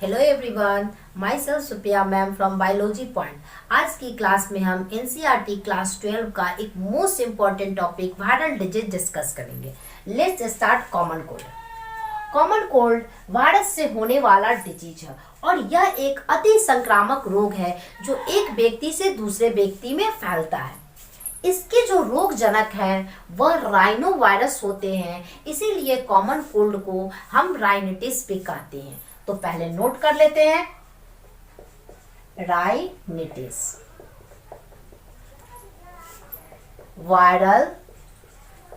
Hello everyone, my self Supriya ma'am from biology point. आज की class में हम एनसीईआरटी क्लास 12 का एक most important topic viral disease discuss करेंगे। Let's start. Common cold. Common cold virus से होने वाला डिजीज है और यह एक अति संक्रामक रोग है जो एक व्यक्ति से दूसरे व्यक्ति में फैलता है। इसके जो रोग जनक हैं वह राइनो वायरस होते हैं, इसीलिए कॉमन कोल्ड को हम राइनिटिस भी कहते हैं। तो पहले नोट कर लेते हैं, rhinitis viral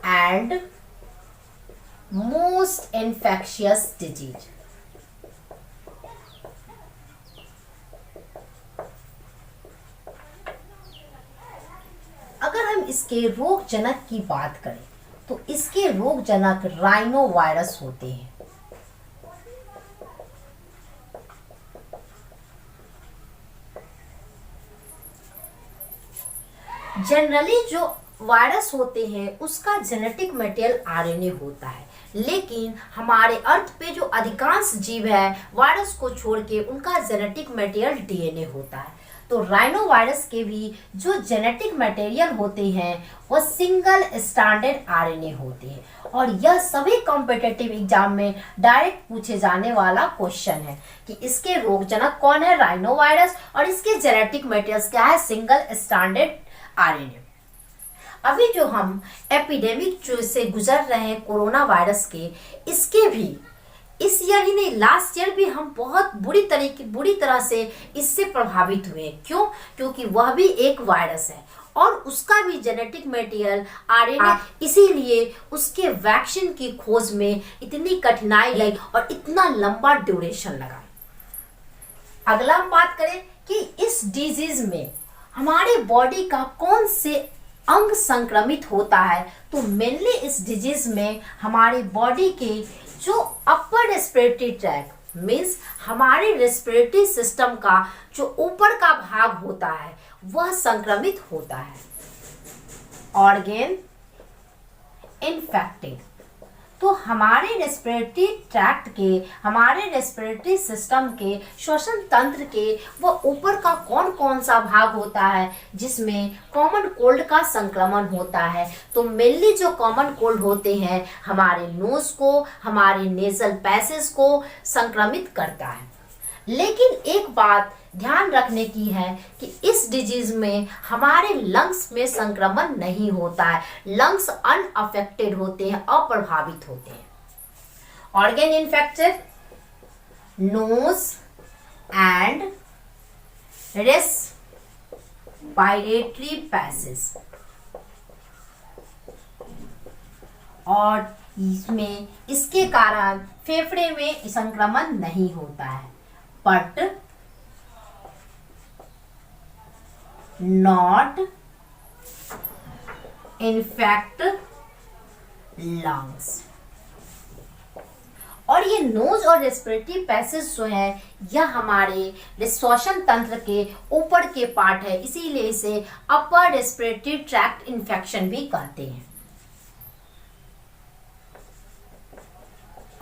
and most infectious disease. अगर हम इसके रोग जनक की बात करें तो इसके रोग जनक राइनो वायरस होते हैं। जनरली जो वायरस होते हैं उसका जेनेटिक मटेरियल आरएनए होता है, लेकिन हमारे अर्थ पे जो अधिकांश जीव है वायरस को छोड़ के उनका जेनेटिक मटेरियल डीएनए होता है। तो राइनो वायरस के भी जो जेनेटिक मटेरियल होते हैं वो सिंगल स्ट्रैंडेड आरएनए होते हैं और यह सभी कॉम्पिटिटिव एग्जाम में डायरेक्ट पूछे जाने वाला क्वेश्चन है कि इसके रोगजनक कौन है, राइनो वायरस, और इसके जेनेटिक मटेरियल क्या है, सिंगल स्ट्रैंडेड आरएनए। अभी जो हम एपिडेमिक से गुजर रहे हैं कोरोना वायरस के, इसके भी इस ईयर ही नहीं, लास्ट ईयर भी हम बहुत बुरी तरह से इससे प्रभावित हुए। क्यों? क्योंकि वह भी एक वायरस है और उसका भी जेनेटिक मटेरियल आरएनए, इसीलिए उसके वैक्सीन की खोज में इतनी कठिनाई लगी और इतना लंबा ड्यूरेशन लगा। अगला हम बात करें कि इस डिजीज में हमारे बॉडी का कौन से अंग संक्रमित होता है, तो मेनली इस डिजीज में हमारे बॉडी के जो अपर रेस्पिरेटरी ट्रैक्ट मीन्स हमारे रेस्पिरेटरी सिस्टम का जो ऊपर का भाग होता है वह संक्रमित होता है। ऑर्गन इन्फेक्टेड, तो हमारे रेस्पिरेटरी ट्रैक्ट के, हमारे रेस्पिरेटरी सिस्टम के, श्वसन तंत्र के वो ऊपर का कौन कौन सा भाग होता है जिसमें कॉमन कोल्ड का संक्रमण होता है। तो मेनली जो कॉमन कोल्ड होते हैं हमारे नोज को, हमारे नेजल पैसेज को संक्रमित करता है। लेकिन एक बात ध्यान रखने की है कि इस डिजीज में हमारे लंग्स में संक्रमण नहीं होता है, लंग्स अनअफेक्टेड होते हैं, अप्रभावित होते हैं। Organ infected, nose and respiratory passage, और इसमें इसके कारण फेफड़े में संक्रमण नहीं होता है, बट नॉट इन्फेक्ट लंग्स। और ये नोज और रेस्पिरेटरी पैसेज जो है यह हमारे श्वसन तंत्र के ऊपर के पार्ट है, इसीलिए इसे अपर रेस्पिरेटरी ट्रैक्ट इन्फेक्शन भी कहते हैं।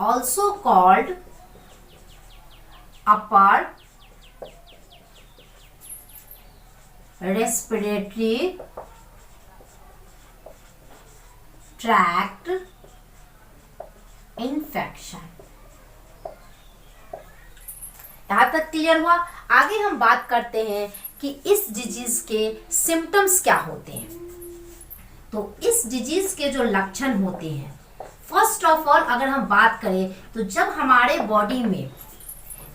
Also called upper respiratory tract infection. यहां तक क्लियर हुआ? आगे हम बात करते हैं कि इस डिजीज के सिम्टम्स क्या होते हैं। तो इस डिजीज के जो लक्षण होते हैं, फर्स्ट ऑफ ऑल अगर हम बात करें तो जब हमारे बॉडी में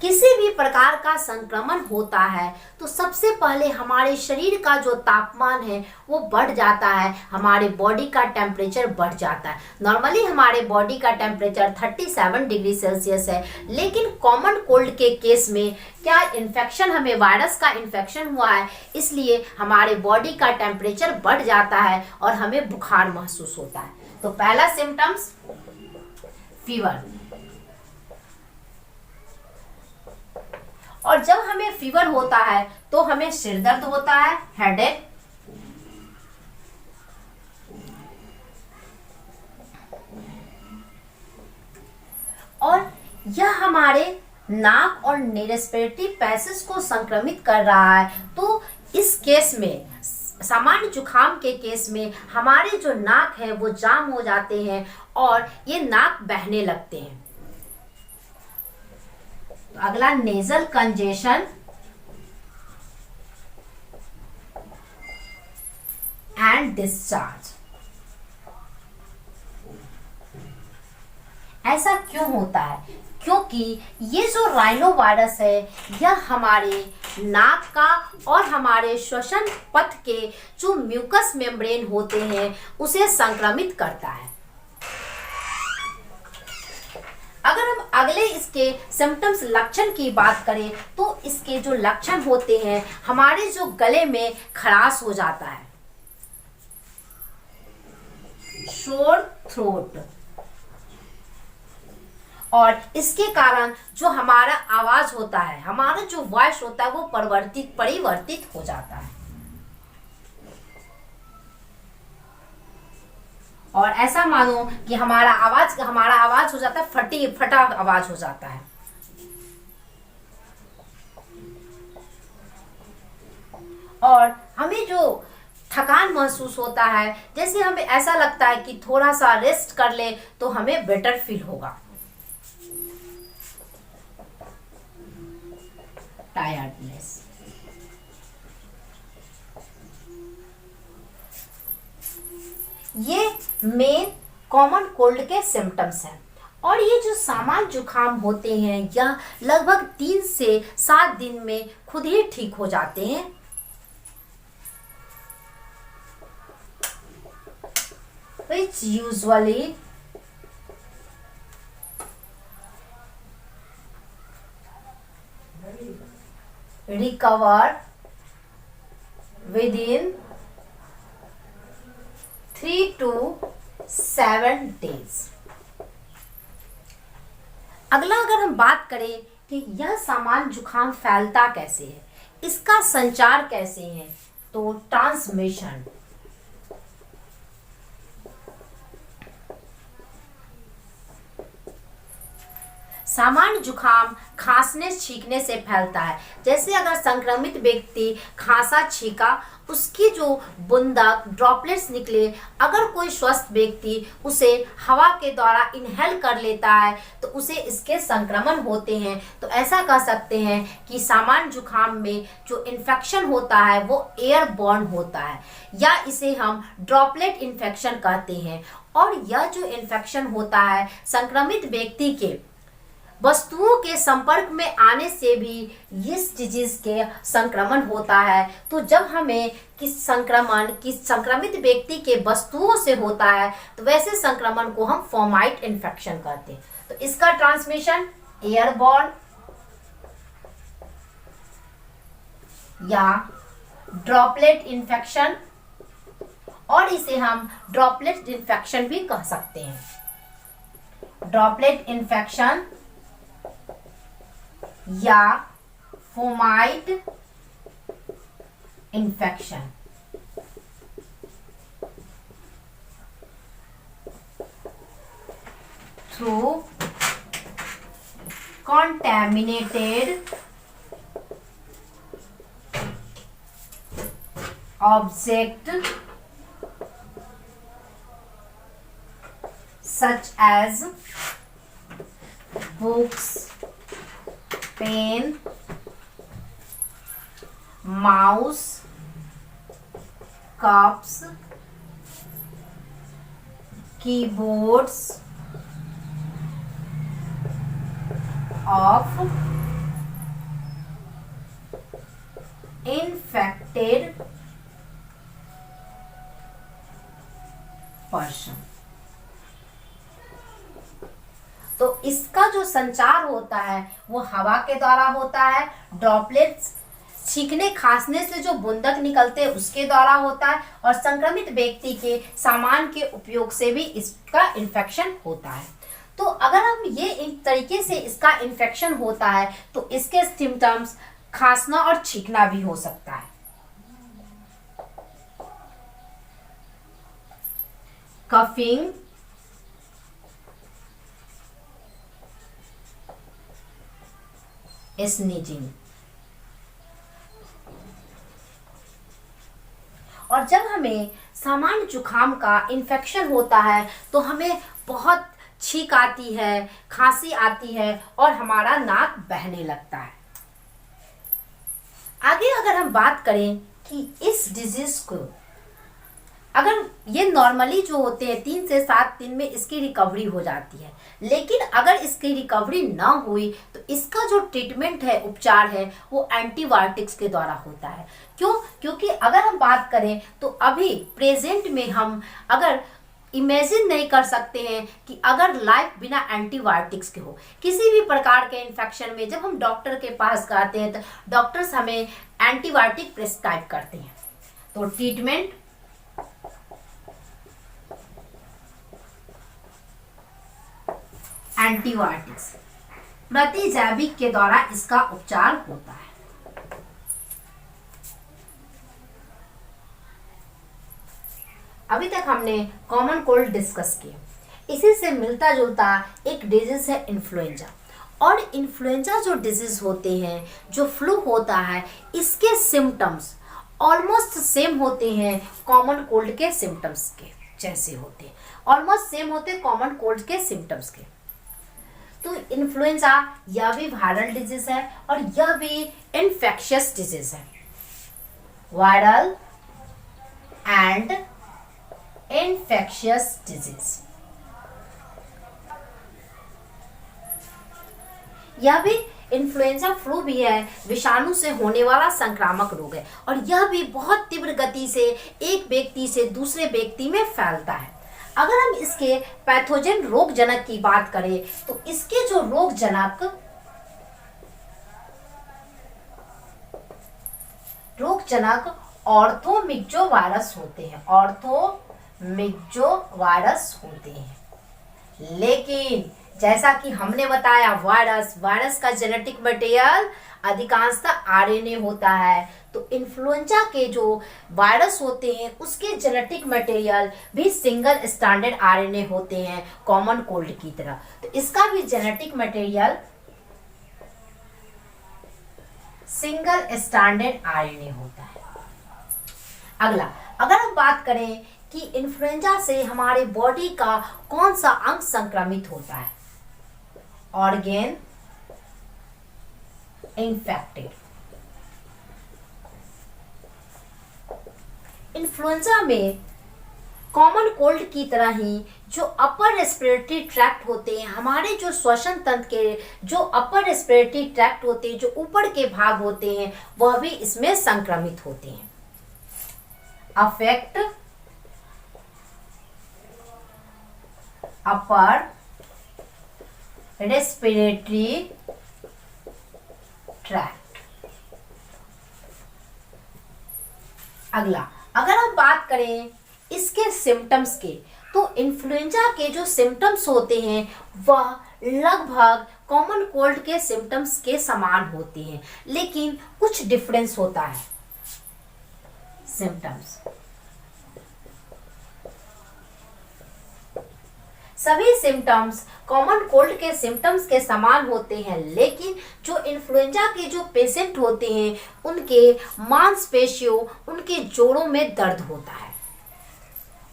किसी भी प्रकार का संक्रमण होता है तो सबसे पहले हमारे शरीर का जो तापमान है वो बढ़ जाता है, हमारे बॉडी का टेम्परेचर बढ़ जाता है। नॉर्मली हमारे बॉडी का टेम्परेचर 37 डिग्री सेल्सियस है, लेकिन कॉमन कोल्ड के केस में क्या इन्फेक्शन, हमें वायरस का इन्फेक्शन हुआ है, इसलिए हमारे बॉडी का टेम्परेचर बढ़ जाता है और हमें बुखार महसूस होता है। तो पहला सिम्टम्स फीवर, और जब हमें फीवर होता है तो हमें सिर दर्द होता है, हेडेक, और यह हमारे नाक और रेस्पिरेटरी पैसेज को संक्रमित कर रहा है, तो इस केस में, सामान्य जुखाम के केस में, हमारे जो नाक है वो जाम हो जाते हैं और ये नाक बहने लगते हैं। तो अगला नेजल कंजेशन एंड डिस्चार्ज। ऐसा क्यों होता है? क्योंकि ये जो राइनो वायरस है यह हमारे नाक का और हमारे श्वसन पथ के जो म्यूकस मेम्ब्रेन होते हैं उसे संक्रमित करता है। अगर हम अगले इसके सिम्टम्स, लक्षण की बात करें तो इसके जो लक्षण होते हैं, हमारे जो गले में खराश हो जाता है, शोर थ्रोट, और इसके कारण जो हमारा आवाज होता है, हमारा जो वॉइस होता है वो परिवर्तित हो जाता है। और ऐसा मानो कि हमारा आवाज हो जाता है, फटा आवाज हो जाता है। और हमें जो थकान महसूस होता है, जैसे हमें ऐसा लगता है कि थोड़ा सा रेस्ट कर ले तो हमें बेटर फील होगा। टायर्डनेस। ये मेन कॉमन कोल्ड के सिम्टम्स हैं। और ये जो सामान्य जुकाम होते हैं यह लगभग 3 से 7 दिन में खुद ही ठीक हो जाते हैं। Which usually recover within 3 to 7 days। अगला अगर हम बात करें कि यह सामान्य जुकाम फैलता कैसे है, इसका संचार कैसे है, तो ट्रांसमिशन। सामान्य जुकाम खांसने छींकने से फैलता है। जैसे अगर संक्रमित व्यक्ति खांसा छींका, उसकी जो बूंदा ड्रॉपलेट्स निकले, अगर कोई स्वस्थ व्यक्ति उसे हवा के द्वारा इनहेल कर लेता है तो उसे इसके संक्रमण होते हैं। तो ऐसा कह सकते हैं कि सामान्य जुकाम में जो इन्फेक्शन होता है वो एयरबॉर्न होता है, या इसे हम ड्रॉपलेट इन्फेक्शन कहते हैं। और यह जो इन्फेक्शन होता है संक्रमित व्यक्ति के वस्तुओं के संपर्क में आने से भी इस डिजीज के संक्रमण होता है। तो जब हमें संक्रमित व्यक्ति के वस्तुओं से होता है तो वैसे संक्रमण को हम फॉर्माइट इन्फेक्शन कहते हैं। तो इसका ट्रांसमिशन एयरबॉर्न या ड्रॉपलेट इन्फेक्शन, और इसे हम ड्रॉपलेट इन्फेक्शन भी कह सकते हैं। ड्रॉपलेट इन्फेक्शन या fomite infection. Through contaminated object such as books, pen, mouse, cups, keyboards of infected person। तो इसका जो संचार होता है वो हवा के द्वारा होता है, ड्रॉपलेट्स छींकने खांसने से जो बूंदक निकलते हैं उसके द्वारा होता है, और संक्रमित व्यक्ति के सामान के उपयोग से भी इसका इन्फेक्शन होता है। तो अगर हम ये एक तरीके से इसका इन्फेक्शन होता है तो इसके सिम्टम्स खांसना और छींकना भी हो सकता है। Coughing, sneezing. और जब हमें सामान्य जुकाम का इन्फेक्शन होता है तो हमें बहुत छींक आती है, खांसी आती है और हमारा नाक बहने लगता है। आगे अगर हम बात करें कि इस डिजीज को, अगर ये नॉर्मली जो होते हैं 3 से 7 दिन में इसकी रिकवरी हो जाती है, लेकिन अगर इसकी रिकवरी ना हुई तो इसका जो ट्रीटमेंट है, उपचार है, वो एंटीबायोटिक्स के द्वारा होता है। क्यों? क्योंकि अगर हम बात करें तो अभी प्रेजेंट में हम अगर इमेजिन नहीं कर सकते हैं कि अगर लाइफ बिना एंटीबायोटिक्स के हो। किसी भी प्रकार के इन्फेक्शन में जब हम डॉक्टर के पास जाते हैं तो डॉक्टर्स हमें एंटीबायोटिक प्रिस्क्राइब करते हैं। तो ट्रीटमेंट एंटीबायोटिक्स, प्रतिजैविक के द्वारा इसका उपचार होता है। अभी तक हमने कॉमन कोल्ड डिस्कस किया। इसी से मिलता जुलता एक डिजीज है इन्फ्लुएंजा। और इन्फ्लुएंजा जो डिजीज होते हैं, जो फ्लू होता है, इसके सिम्टम्स ऑलमोस्ट सेम होते हैं कॉमन कोल्ड के सिम्टम्स के जैसे होते हैं, ऑलमोस्ट सेम होते हैं कॉमन कोल्ड के सिम्टम्स के। तो इन्फ्लुएंजा यह भी वायरल डिजीज है और यह भी इन्फेक्शियस डिजीज है। वायरल एंड इन्फेक्शियस डिजीज, यह भी इन्फ्लुएंजा फ्लू भी है, विषाणु से होने वाला संक्रामक रोग है और यह भी बहुत तीव्र गति से एक व्यक्ति से दूसरे व्यक्ति में फैलता है। अगर हम इसके पैथोजन रोग जनक की बात करें तो इसके जो रोग जनक ऑर्थोमिक्जोवायरस होते हैं, ऑर्थोमिक्जोवायरस होते हैं। लेकिन जैसा कि हमने बताया, वायरस का जेनेटिक मटेरियल अधिकांशतः आरएनए होता है। तो इन्फ्लुएंजा के जो वायरस होते हैं उसके जेनेटिक मटेरियल भी सिंगल स्टैंडर्ड आरएनए होते हैं, कॉमन कोल्ड की तरह। तो इसका भी genetic material single standard RNA होता है। अगला, अगर हम बात करें कि इन्फ्लुएंजा से हमारे बॉडी का कौन सा अंग संक्रमित होता है, ऑर्गेन इन्फेक्टेड। इन्फ्लुएंजा में कॉमन कोल्ड की तरह ही जो अपर रेस्पिरेटरी ट्रैक्ट होते हैं, हमारे जो श्वसन तंत्र के जो अपर रेस्पिरेटरी ट्रैक्ट होते हैं, जो ऊपर के भाग होते हैं, वह भी इसमें संक्रमित होते हैं। Affect upper respiratory tract. अगला, अगर हम बात करें इसके सिम्टम्स के, तो इन्फ्लुएंजा के जो सिम्टम्स होते हैं वह लगभग कॉमन कोल्ड के सिम्टम्स के समान होते हैं, लेकिन कुछ डिफरेंस होता है। सिम्टम्स सभी सिम्टम्स कॉमन कोल्ड के सिम्टम्स के समान होते हैं, लेकिन जो इन्फ्लुएंजा के जो पेशेंट होते हैं उनके मांसपेशियों, उनके जोड़ों में दर्द होता है।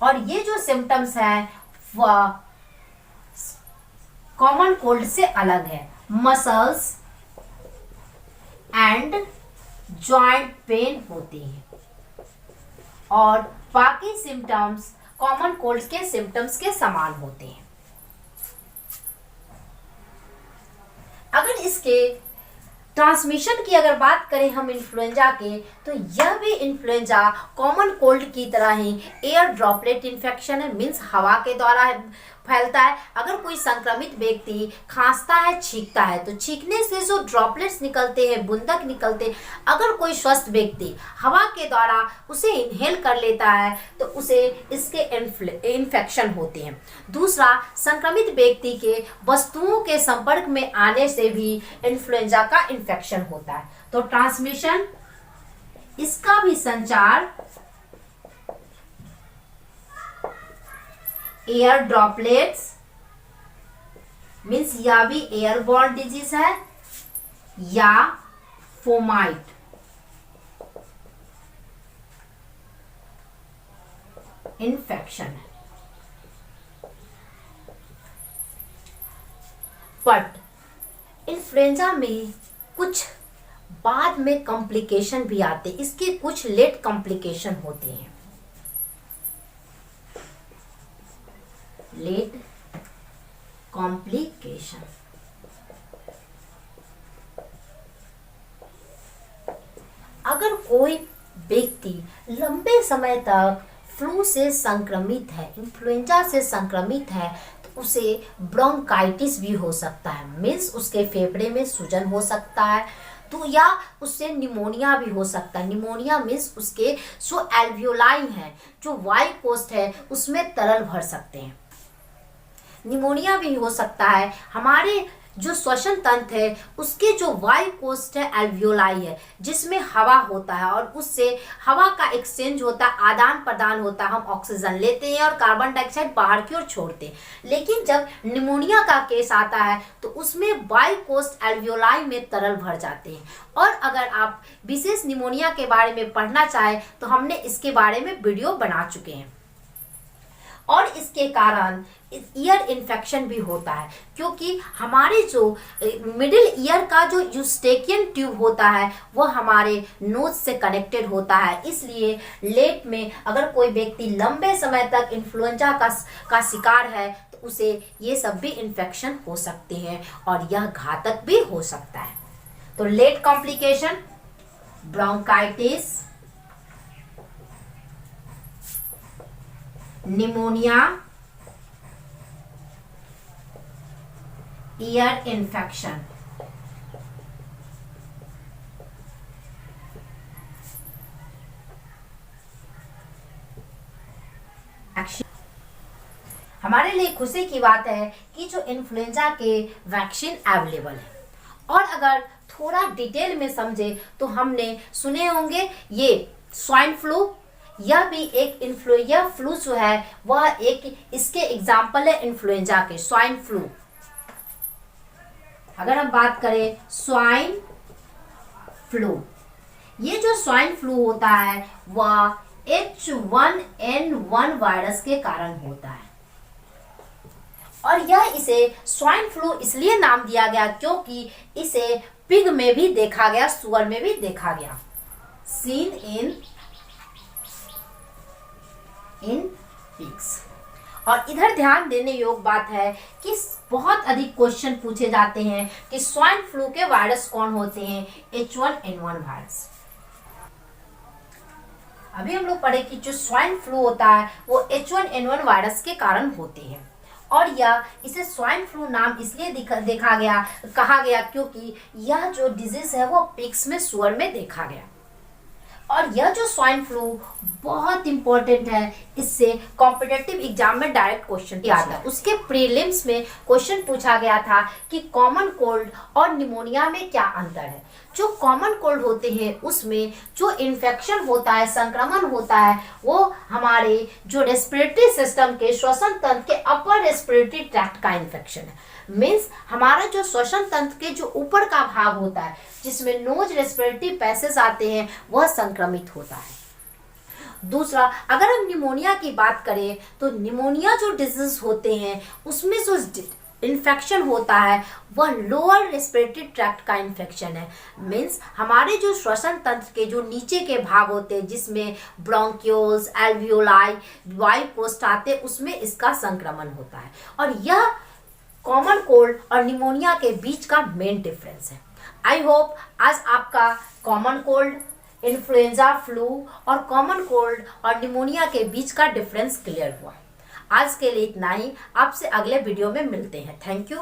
और ये जो सिम्टम्स हैं वह कॉमन कोल्ड से अलग है। मसल्स एंड जॉइंट पेन होती हैं और बाकी सिम्टम्स कॉमन कोल्ड के सिम्टम्स के समान होते हैं। अगर इसके ट्रांसमिशन की अगर बात करें हम इन्फ्लुएंजा के, तो यह भी इन्फ्लुएंजा कॉमन कोल्ड की तरह ही एयर ड्रॉपलेट इन्फेक्शन है, मीन्स हवा के द्वारा फैलता है। अगर कोई संक्रमित व्यक्ति खांसता है, छींकता है, तो छींकने से जो ड्रॉपलेट्स निकलते हैं, बूंदक निकलते हैं, अगर कोई स्वस्थ व्यक्ति हवा के द्वारा उसे इनहेल कर लेता है तो उसे इसके इन्फेक्शन होते हैं। दूसरा, संक्रमित व्यक्ति के वस्तुओं के संपर्क में आने से भी इन्फ्लुएंजा का इन्फेक्शन होता है। तो ट्रांसमिशन, इसका भी संचार एयर ड्रॉपलेट्स, मीन्स यह भी एयरबॉर्न डिजीज है, या फोमाइट इन्फेक्शन है। बट इन्फ्लुएंजा में कुछ बाद में कॉम्प्लिकेशन भी आते हैं, इसके कुछ लेट कॉम्प्लिकेशन होते हैं। लेट कॉम्प्लिकेशन, अगर कोई व्यक्ति लंबे समय तक फ्लू से संक्रमित है, इन्फ्लुएंजा से संक्रमित है, तो उसे ब्रोंकाइटिस भी हो सकता है, मीन्स उसके फेफड़े में सूजन हो सकता है, तो या उससे निमोनिया भी हो सकता है। निमोनिया मीन्स उसके जो एल्वियोलाई हैं, जो वायु कोष्ठ है, उसमें तरल भर सकते हैं। निमोनिया भी हो सकता है। हमारे जो श्वसन तंत्र है उसके जो वायु कोष्ठ है, एल्वियोलाई है, जिसमें हवा होता है और उससे हवा का एक्सचेंज होता है, आदान प्रदान होता है। हम ऑक्सीजन लेते हैं और कार्बन डाइऑक्साइड बाहर की ओर छोड़ते हैं। लेकिन जब निमोनिया का केस आता है तो उसमें वायु कोष्ठ एल्वियोलाई में तरल भर जाते हैं। और अगर आप विशेष निमोनिया के बारे में पढ़ना चाहें तो हमने इसके बारे में वीडियो बना चुके हैं। और इसके कारण ईयर इन्फेक्शन भी होता है, क्योंकि हमारे जो मिडिल ईयर का जो यूस्टेकियन ट्यूब होता है वह हमारे नोज से कनेक्टेड होता है। इसलिए लेट में अगर कोई व्यक्ति लंबे समय तक इन्फ्लुएंजा का शिकार है तो उसे ये सब भी इन्फेक्शन हो सकते हैं और यह घातक भी हो सकता है। तो late complication, bronchitis, pneumonia, ear infection. हमारे लिए खुशी की बात है कि जो इन्फ्लुएंजा के वैक्सीन अवेलेबल है। और अगर थोड़ा डिटेल में समझे तो हमने सुने होंगे ये स्वाइन फ्लू, यह भी एक इन्फ्लुएंजा फ्लू जो है वह एक इसके एग्जाम्पल है इन्फ्लुएंजा के, स्वाइन फ्लू। अगर हम बात करें स्वाइन फ्लू, ये जो स्वाइन फ्लू होता है वह H1N1 वायरस के कारण होता है। और यह इसे स्वाइन फ्लू इसलिए नाम दिया गया क्योंकि इसे पिग में भी देखा गया, सुअर में भी देखा गया, सीन इन पिग्स। और इधर ध्यान देने योग्य बात है कि बहुत अधिक क्वेश्चन पूछे जाते हैं कि स्वाइन फ्लू के वायरस कौन होते हैं, H1N1 वायरस। अभी हम लोग पढ़े कि जो स्वाइन फ्लू होता है वो H1N1 वायरस के कारण होते हैं। और यह इसे स्वाइन फ्लू नाम इसलिए कहा गया क्योंकि यह जो डिजीज है वो पिग्स में, सुअर में देखा गया। और यह जो स्वाइन फ्लू बहुत इंपॉर्टेंट है, इससे कॉम्पिटिटिव एग्जाम में डायरेक्ट क्वेश्चन आता है। उसके प्रीलिम्स में क्वेश्चन पूछा गया था कि कॉमन कोल्ड और निमोनिया में क्या अंतर है। जो कॉमन कोल्ड होते हैं उसमें जो इन्फेक्शन होता है, संक्रमण होता है, वो हमारे जो रेस्पिरेटरी सिस्टम के, श्वसन तंत्र के अपर रेस्पिरेटरी ट्रैक्ट का इन्फेक्शन है। मीन्स हमारा जो श्वसन तंत्र के जो ऊपर का भाग होता है, जिसमें नोज रेस्पिरेटरी पैसेज आते हैं, वह संक्रमित होता है। दूसरा, अगर हम निमोनिया की बात करें तो निमोनिया जो डिजीज होते हैं उसमें जो इन्फेक्शन होता है वह लोअर रेस्पिरेटरी ट्रैक्ट का इन्फेक्शन है। मीन्स हमारे जो श्वसन तंत्र के जो नीचे के भाग होते हैं, जिसमें ब्रोंक्यूल्स, एल्वियोलाई, वायु कोष्ठ आते हैं, उसमें इसका संक्रमण होता है। और यह कॉमन कोल्ड और निमोनिया के बीच का मेन डिफरेंस है। आई होप आज आपका कॉमन कोल्ड, इन्फ्लुएंजा फ्लू और कॉमन कोल्ड और निमोनिया के बीच का डिफरेंस क्लियर हुआ। आज के लिए इतना ही, आपसे अगले वीडियो में मिलते हैं। Thank you.